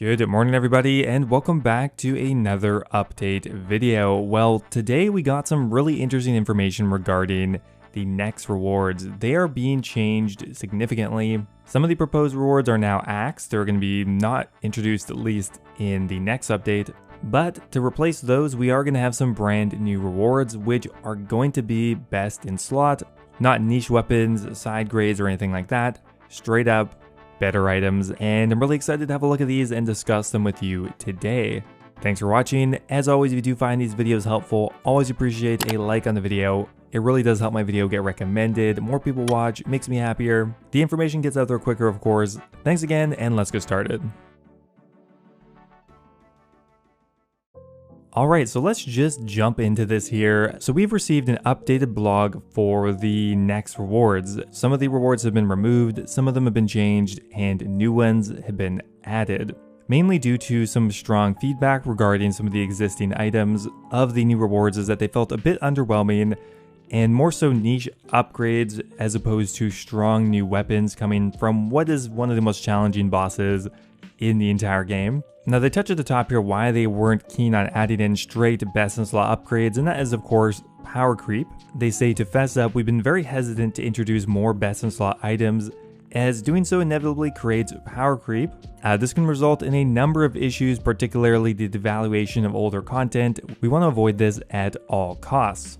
Good morning everybody and welcome back to another update video. Well, today we got some really interesting information regarding the next rewards. They are being changed significantly. Some of the proposed rewards are now axed. They're going to be not introduced at least in the next update. But to replace those, we are going to have some brand new rewards, which are going to be best in slot, not niche weapons, side grades, or anything like that. Straight up better items, and I'm really excited to have a look at these and discuss them with you today. Thanks for watching. As always, if you do find these videos helpful, always appreciate a like on the video. It really does help my video get recommended. More people watch, makes me happier. The information gets out there quicker, of course. Thanks again, and let's get started. Alright, so let's just jump into this here. So we've received an updated blog for the next rewards. Some of the rewards have been removed, some of them have been changed, and new ones have been added. Mainly due to some strong feedback regarding some of the existing items of the new rewards is that they felt a bit underwhelming and more so niche upgrades as opposed to strong new weapons coming from what is one of the most challenging bosses in the entire game. Now they touch at the top here why they weren't keen on adding in straight best in slot upgrades, and that is of course power creep. They say, to fess up, we've been very hesitant to introduce more best in slot items, as doing so inevitably creates power creep. This can result in a number of issues, particularly the devaluation of older content. We want to avoid this at all costs.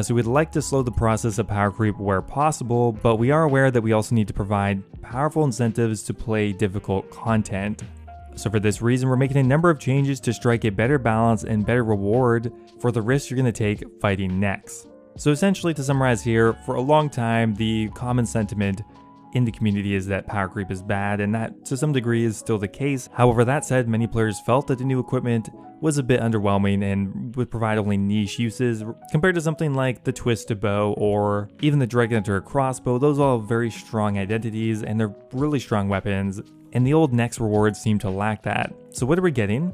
So we'd like to slow the process of power creep where possible, but we are aware that we also need to provide powerful incentives to play difficult content. So for this reason, we're making a number of changes to strike a better balance and better reward for the risks you're going to take fighting next. So essentially, to summarize here, for a long time, the common sentiment in the community is that power creep is bad, and that to some degree is still the case. However, that said, many players felt that the new equipment was a bit underwhelming and would provide only niche uses compared to something like the twisted bow or even the Dragon Hunter crossbow. Those all have very strong identities and they're really strong weapons, and the old next rewards seem to lack that. So what are we getting?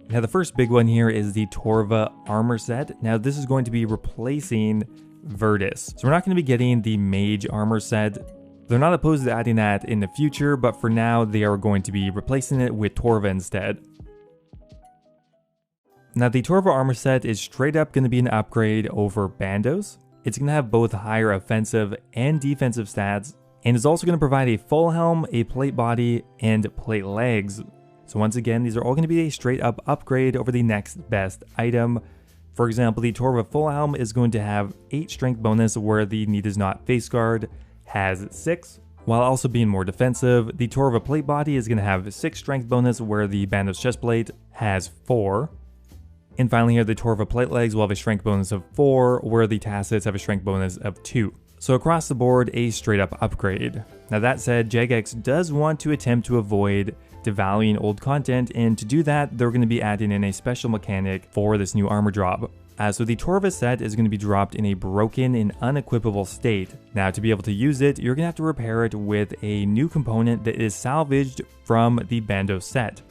Now the first big one here is the Torva armor set. Now this is going to be replacing Virtus. So we're not going to be getting the mage armor set. They're not opposed to adding that in the future, but for now they are going to be replacing it with Torva instead. Now the Torva armor set is straight up going to be an upgrade over Bandos. It's going to have both higher offensive and defensive stats, and is also going to provide a full helm, a plate body, and plate legs. So once again, these are all going to be a straight up upgrade over the next best item. For example, the Torva full helm is going to have 8 strength bonus where the need is not face guard has 6, while also being more defensive. The Torva plate body is going to have 6 strength bonus where the Bandos chestplate has 4. And finally here, the Torva plate legs will have a strength bonus of 4, where the tassets have a strength bonus of 2. So across the board, a straight up upgrade. Now that said, Jagex does want to attempt to avoid devaluing old content, and to do that, they're going to be adding in a special mechanic for this new armor drop. So the Torva set is going to be dropped in a broken and unequipable state. Now to be able to use it, you're going to have to repair it with a new component that is salvaged from the Bandos set.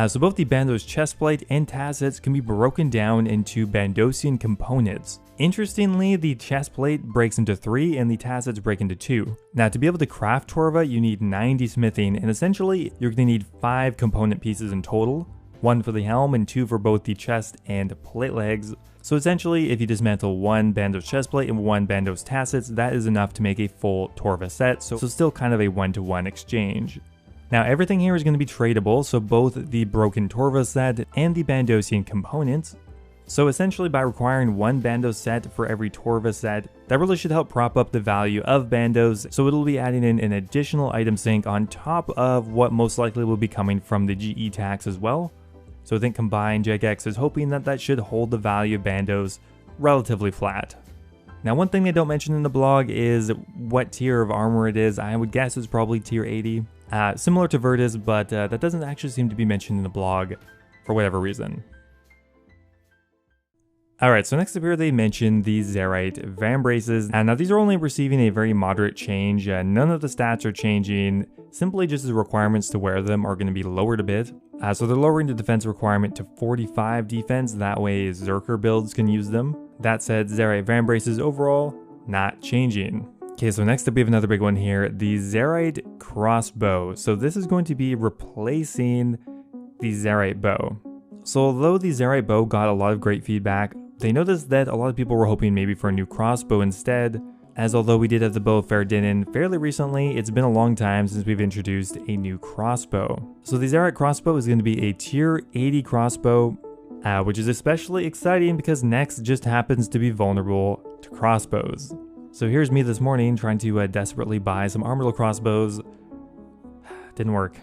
So both the Bandos chestplate and tassets can be broken down into Bandosian components. Interestingly, the chestplate breaks into 3 and the tassets break into 2. Now to be able to craft Torva, you need 90 smithing, and essentially you're going to need 5 component pieces in total. 1 for the helm and 2 for both the chest and plate legs. So essentially, if you dismantle 1 Bandos chestplate and 1 Bandos tassets, that is enough to make a full Torva set, so still kind of a 1-to-1 exchange. Now everything here is going to be tradable, so both the broken Torva set and the Bandosian components. So essentially, by requiring 1 Bandos set for every Torva set, that really should help prop up the value of Bandos, so it'll be adding in an additional item sync on top of what most likely will be coming from the GE tax as well. So I think combined, Jagex is hoping that that should hold the value of Bandos relatively flat. Now one thing they don't mention in the blog is what tier of armor it is. I would guess it's probably tier 80. Similar to Virtus, but that doesn't actually seem to be mentioned in the blog for whatever reason. Alright, so next up here they mentioned the Zerite Vambraces. Now these are only receiving a very moderate change. None of the stats are changing, simply just the requirements to wear them are going to be lowered a bit. So they're lowering the defense requirement to 45 defense, that way Zerker builds can use them. That said, Zerite Vambraces overall, not changing. Okay, so next up we have another big one here, the Zerite Crossbow. So this is going to be replacing the Zerite Bow. So although the Zerite Bow got a lot of great feedback, they noticed that a lot of people were hoping maybe for a new crossbow instead, as although we did have the Bow of Faerdinin fairly recently, it's been a long time since we've introduced a new crossbow. So the Zerite crossbow is going to be a tier 80 crossbow, which is especially exciting because Nex just happens to be vulnerable to crossbows. So here's me this morning trying to desperately buy some armored crossbows. Didn't work.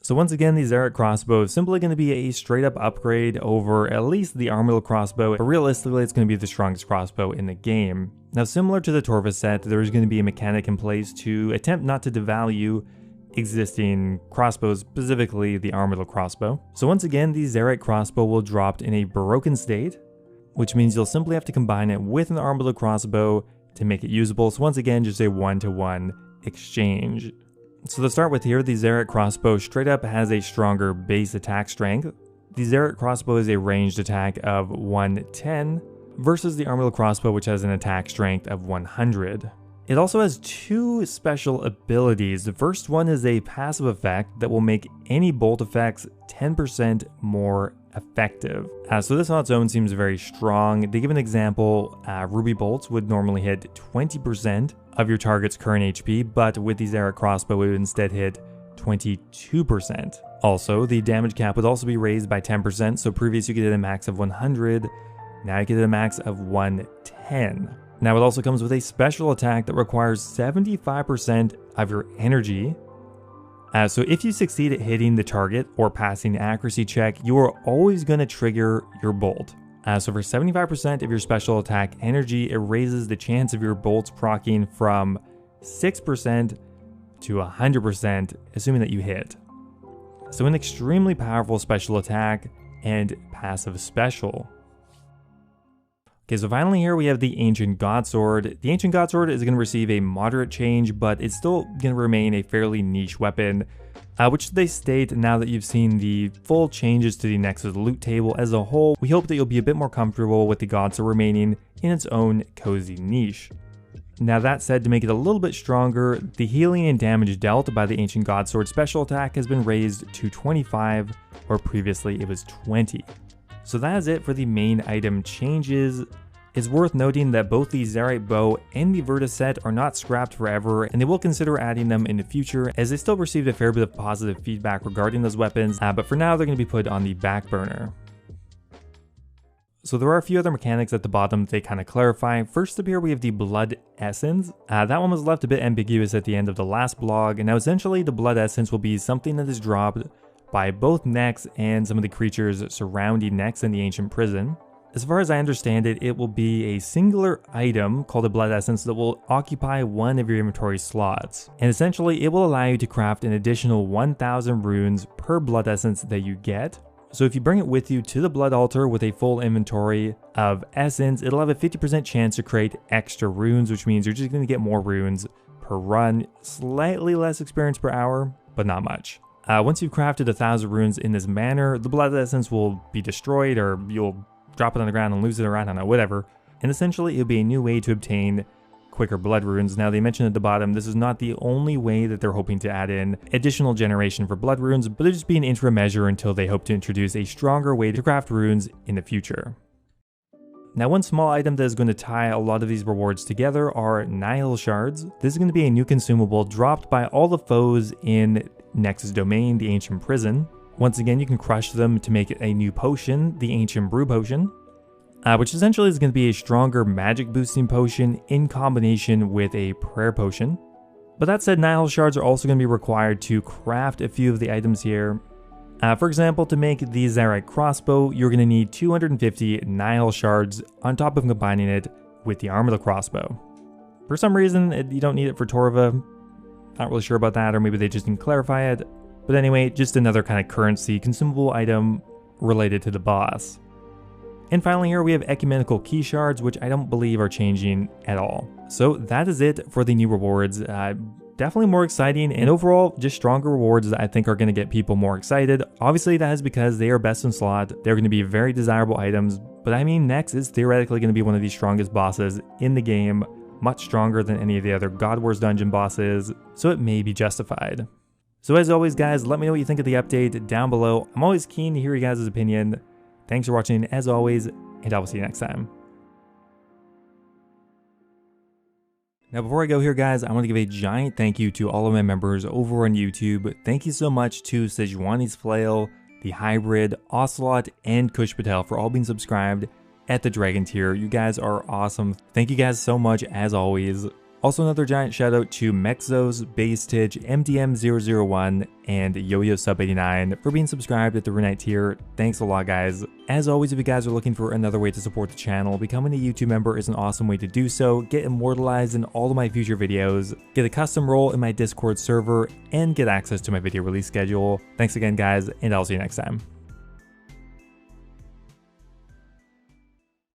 So once again, the Zerite crossbow is simply going to be a straight up upgrade over at least the armored crossbow, but realistically it's going to be the strongest crossbow in the game. Now similar to the Torva set, there's going to be a mechanic in place to attempt not to devalue existing crossbows, specifically the armored crossbow. So once again, the Zerite crossbow will drop in a broken state, which means you'll simply have to combine it with an armored crossbow to make it usable. So once again, just a 1-to-1 exchange. So to start with here, the Zerite crossbow straight up has a stronger base attack strength. The Zerite crossbow is a ranged attack of 110 versus the armored crossbow, which has an attack strength of 100. It also has two special abilities. The first one is a passive effect that will make any bolt effects 10% more effective. So this on its own seems very strong. They give an example, ruby bolts would normally hit 20% of your target's current HP, but with the Zerite crossbow it would instead hit 22%. Also, the damage cap would also be raised by 10%, so previously you could hit a max of 100, now you can hit a max of 110. Now it also comes with a special attack that requires 75% of your energy. So if you succeed at hitting the target or passing the accuracy check, you are always going to trigger your bolt. So for 75% of your special attack energy, it raises the chance of your bolts proccing from 6% to 100%, assuming that you hit. So an extremely powerful special attack and passive special. Okay, so finally here we have the Ancient Godsword. The Ancient Godsword is going to receive a moderate change, but it's still going to remain a fairly niche weapon, which they state now that you've seen the full changes to the Nexus loot table as a whole, we hope that you'll be a bit more comfortable with the Godsword remaining in its own cozy niche. Now that said, to make it a little bit stronger, the healing and damage dealt by the Ancient Godsword special attack has been raised to 25, where previously it was 20. So that is it for the main item changes. It's worth noting that both the Zerite Bow and the Virtus set are not scrapped forever, and they will consider adding them in the future as they still received a fair bit of positive feedback regarding those weapons, but for now they're going to be put on the back burner. So there are a few other mechanics at the bottom that they kind of clarify. First up here we have the Blood Essence. That one was left a bit ambiguous at the end of the last blog, and now essentially the Blood Essence will be something that is dropped by both Nex and some of the creatures surrounding Nex in the Ancient Prison. As far as I understand it, it will be a singular item called a Blood Essence that will occupy one of your inventory slots. And essentially, it will allow you to craft an additional 1,000 runes per Blood Essence that you get. So if you bring it with you to the Blood Altar with a full inventory of Essence, it'll have a 50% chance to create extra runes, which means you're just going to get more runes per run. Slightly less experience per hour, but not much. Once you've crafted 1,000 runes in this manner, the Blood Essence will be destroyed, or you'll drop it on the ground and lose it, or I don't know, whatever. And essentially it'll be a new way to obtain quicker blood runes. Now they mentioned at the bottom, this is not the only way that they're hoping to add in additional generation for blood runes, but it'll just be an interim measure until they hope to introduce a stronger way to craft runes in the future. Now one small item that is going to tie a lot of these rewards together are Nihil Shards. This is going to be a new consumable dropped by all the foes in Nexus Domain, the Ancient Prison. Once again, you can crush them to make a new potion, the Ancient Brew Potion, which essentially is going to be a stronger magic boosting potion in combination with a prayer potion. But that said, Nihil Shards are also going to be required to craft a few of the items here. For example, to make the Zerite crossbow, you're going to need 250 Nihil Shards on top of combining it with the armored crossbow. For some reason, you don't need it for Torva. Not really sure about that, or maybe they just didn't clarify it. But anyway, just another kind of currency consumable item related to the boss. And finally here we have ecumenical key shards, which I don't believe are changing at all. So that is it for the new rewards. Definitely more exciting, and overall just stronger rewards that I think are going to get people more excited. Obviously that is because they are best in slot. They're going to be very desirable items, but I mean Nex is theoretically going to be one of the strongest bosses in the game, much stronger than any of the other God Wars dungeon bosses, so it may be justified. So as always guys, let me know what you think of the update down below. I'm always keen to hear you guys' opinion. Thanks for watching as always, and I will see you next time. Now before I go here guys, I want to give a giant thank you to all of my members over on YouTube. Thank you so much to Sejuani's Flail, The Hybrid, Ocelot, and Kush Patel for all being subscribed at the Dragon tier. You guys are awesome. Thank you guys so much as always. Also another giant shout out to Mexos, Basetich, MDM001, and Yo-Yo Sub 89 for being subscribed at the Runite tier. Thanks a lot guys. As always, if you guys are looking for another way to support the channel, becoming a YouTube member is an awesome way to do so, get immortalized in all of my future videos, get a custom role in my Discord server, and get access to my video release schedule. Thanks again guys, and I'll see you next time.